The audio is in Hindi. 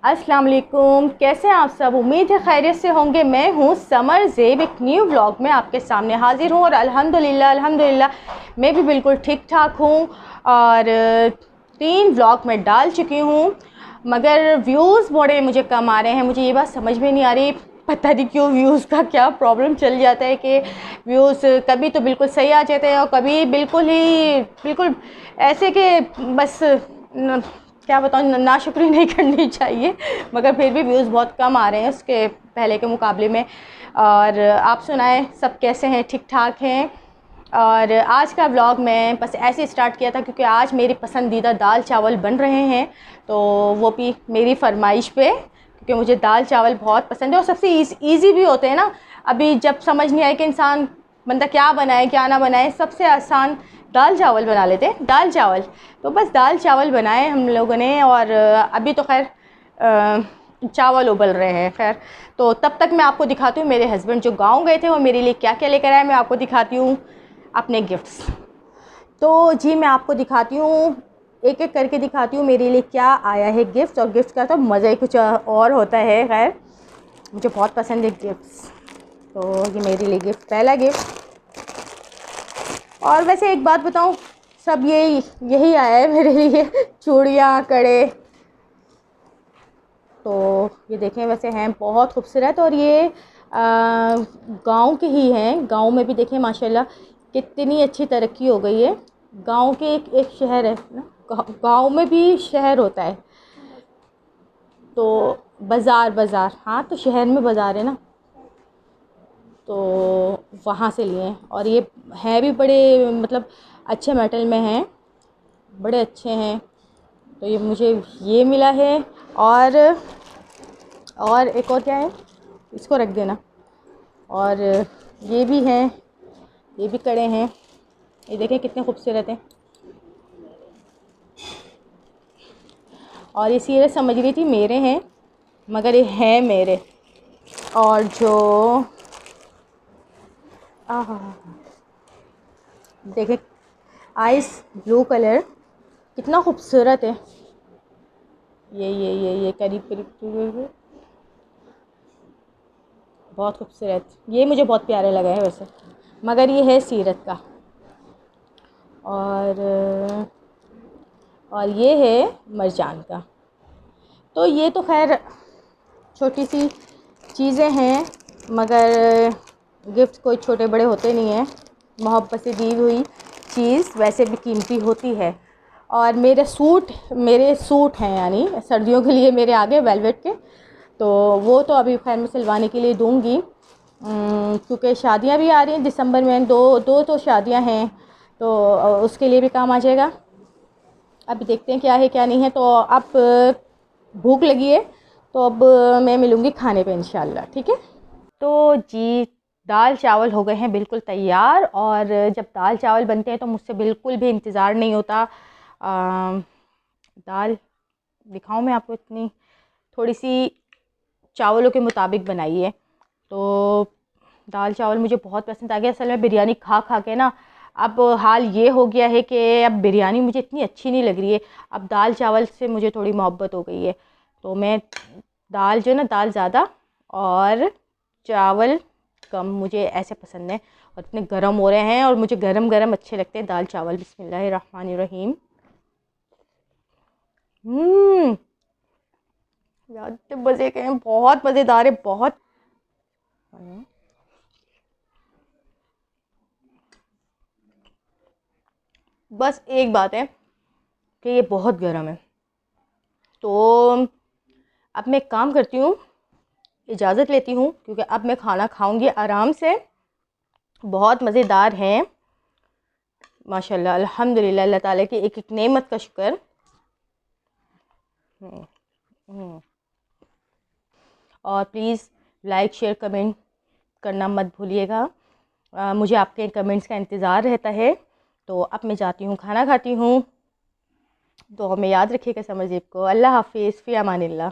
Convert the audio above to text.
अस्सलाम वालेकुम, कैसे हैं आप सब। उम्मीद है खैरियत से होंगे। मैं हूँ समर ज़ेब, एक न्यू व्लॉग में आपके सामने हाज़िर हूँ और अल्हम्दुलिल्लाह मैं भी बिल्कुल ठीक ठाक हूँ। और 3 व्लॉग मैं डाल चुकी हूँ, मगर व्यूज़ बड़े मुझे कम आ रहे हैं। मुझे ये बात समझ में नहीं आ रही, पता नहीं क्यों व्यूज़ का क्या प्रॉब्लम चल जाता है कि व्यूज़ कभी तो बिल्कुल सही आ जाते हैं और कभी बिल्कुल ऐसे कि बस क्या बताऊँ, नाशुक्री नहीं करनी चाहिए, मगर फिर भी व्यूज़ बहुत कम आ रहे हैं उसके पहले के मुकाबले में। और आप सुनाएं, सब कैसे हैं, ठीक ठाक हैं। और आज का व्लॉग मैं बस ऐसे स्टार्ट किया था क्योंकि आज मेरे पसंदीदा दाल चावल बन रहे हैं, तो वो भी मेरी फरमाइश पे, क्योंकि मुझे दाल चावल बहुत पसंद है और सबसे ईज़ी भी होते हैं ना। अभी जब समझ नहीं आए कि बंदा क्या बनाए क्या ना बनाए, सबसे आसान दाल चावल बना लेते हैं। दाल चावल तो बस दाल चावल बनाए हम लोगों ने। और अभी तो खैर चावल उबल रहे हैं। खैर तो तब तक मैं आपको दिखाती हूँ मेरे हस्बैंड जो गांव गए थे वो मेरे लिए क्या क्या लेकर आए। मैं आपको दिखाती हूँ अपने गिफ्ट्स। तो जी मैं आपको दिखाती हूँ, एक एक करके दिखाती हूँ मेरे लिए क्या आया है गिफ्ट। और गिफ्ट का तो मज़ा ही कुछ और होता है। खैर मुझे बहुत पसंद है गिफ्ट्स। तो ये मेरे लिए गिफ्ट, पहला गिफ्ट। और वैसे एक बात बताऊँ, सब यही आया है मेरे लिए, चूड़ियाँ, कड़े। तो ये देखें, वैसे हैं बहुत खूबसूरत। और ये गांव के ही हैं। गांव में भी देखें माशाल्लाह कितनी अच्छी तरक्की हो गई है। गांव के एक शहर है ना, गांव में भी शहर होता है। तो बाज़ार, हाँ तो शहर में बाज़ार है ना, तो वहाँ से लिए हैं। और ये हैं भी बड़े मतलब अच्छे मेटल में हैं, बड़े अच्छे हैं। तो ये मुझे ये मिला है। और एक और क्या है, इसको रख देना। और ये भी हैं, ये भी कड़े हैं। ये देखें कितने खूबसूरत हैं। और ये सीरियस समझ रही थी मेरे हैं, मगर ये हैं मेरे। और जो देखें, आइस ब्लू कलर कितना खूबसूरत है। ये करीब बहुत खूबसूरत। ये मुझे बहुत प्यारे लगा है वैसे, मगर ये है सीरत का। और ये है मरजान का। तो ये तो खैर छोटी सी चीज़ें हैं, मगर गिफ्ट कोई छोटे बड़े होते नहीं हैं। मोहब्बत से दी हुई चीज़ वैसे भी कीमती होती है। और मेरे सूट हैं, यानी सर्दियों के लिए मेरे आगे वेलवेट के। तो वो तो अभी खैर मैं सिलवाने के लिए दूंगी, क्योंकि शादियां भी आ रही हैं दिसंबर में। दो तो शादियां हैं, तो उसके लिए भी काम आ जाएगा। अभी देखते हैं क्या है क्या नहीं है। तो अब भूख लगी है, तो अब मैं मिलूँगी खाने पे इंशाल्लाह, ठीक है। तो जी दाल चावल हो गए हैं बिल्कुल तैयार। और जब दाल चावल बनते हैं तो मुझसे बिल्कुल भी इंतज़ार नहीं होता। दाल दिखाऊं मैं आपको, इतनी थोड़ी सी चावलों के मुताबिक बनाई है। तो दाल चावल मुझे बहुत पसंद आ गया। असल में बिरयानी खा खा के ना अब हाल ये हो गया है कि अब बिरयानी मुझे इतनी अच्छी नहीं लग रही है। अब दाल चावल से मुझे थोड़ी मोहब्बत हो गई है। तो मैं दाल जो है ना, दाल ज़्यादा और चावल कम, मुझे ऐसे पसंद है। और इतने गर्म हो रहे हैं और मुझे गरम गरम अच्छे लगते हैं दाल चावल। बिस्मिल्लाहिर्रहमानिर्रहीम। यार इतने मज़े के हैं, बहुत मज़ेदार है, बहुत। बस एक बात है कि ये बहुत गर्म है। तो अब मैं एक काम करती हूँ, इजाज़त लेती हूँ, क्योंकि अब मैं खाना खाऊंगी आराम से। बहुत मज़ेदार हैं माशाल्लाह, अल्हम्दुलिल्लाह। अल्लाह ताला की एक एक नेमत का शुक्र। और प्लीज़ लाइक शेयर कमेंट करना मत भूलिएगा। मुझे आपके कमेंट्स का इंतज़ार रहता है। तो अब मैं जाती हूँ, खाना खाती हूँ। तो हमें याद रखिएगा समरजीत को। अल्लाह हाफिज़, फ़ी अमानिल्लाह।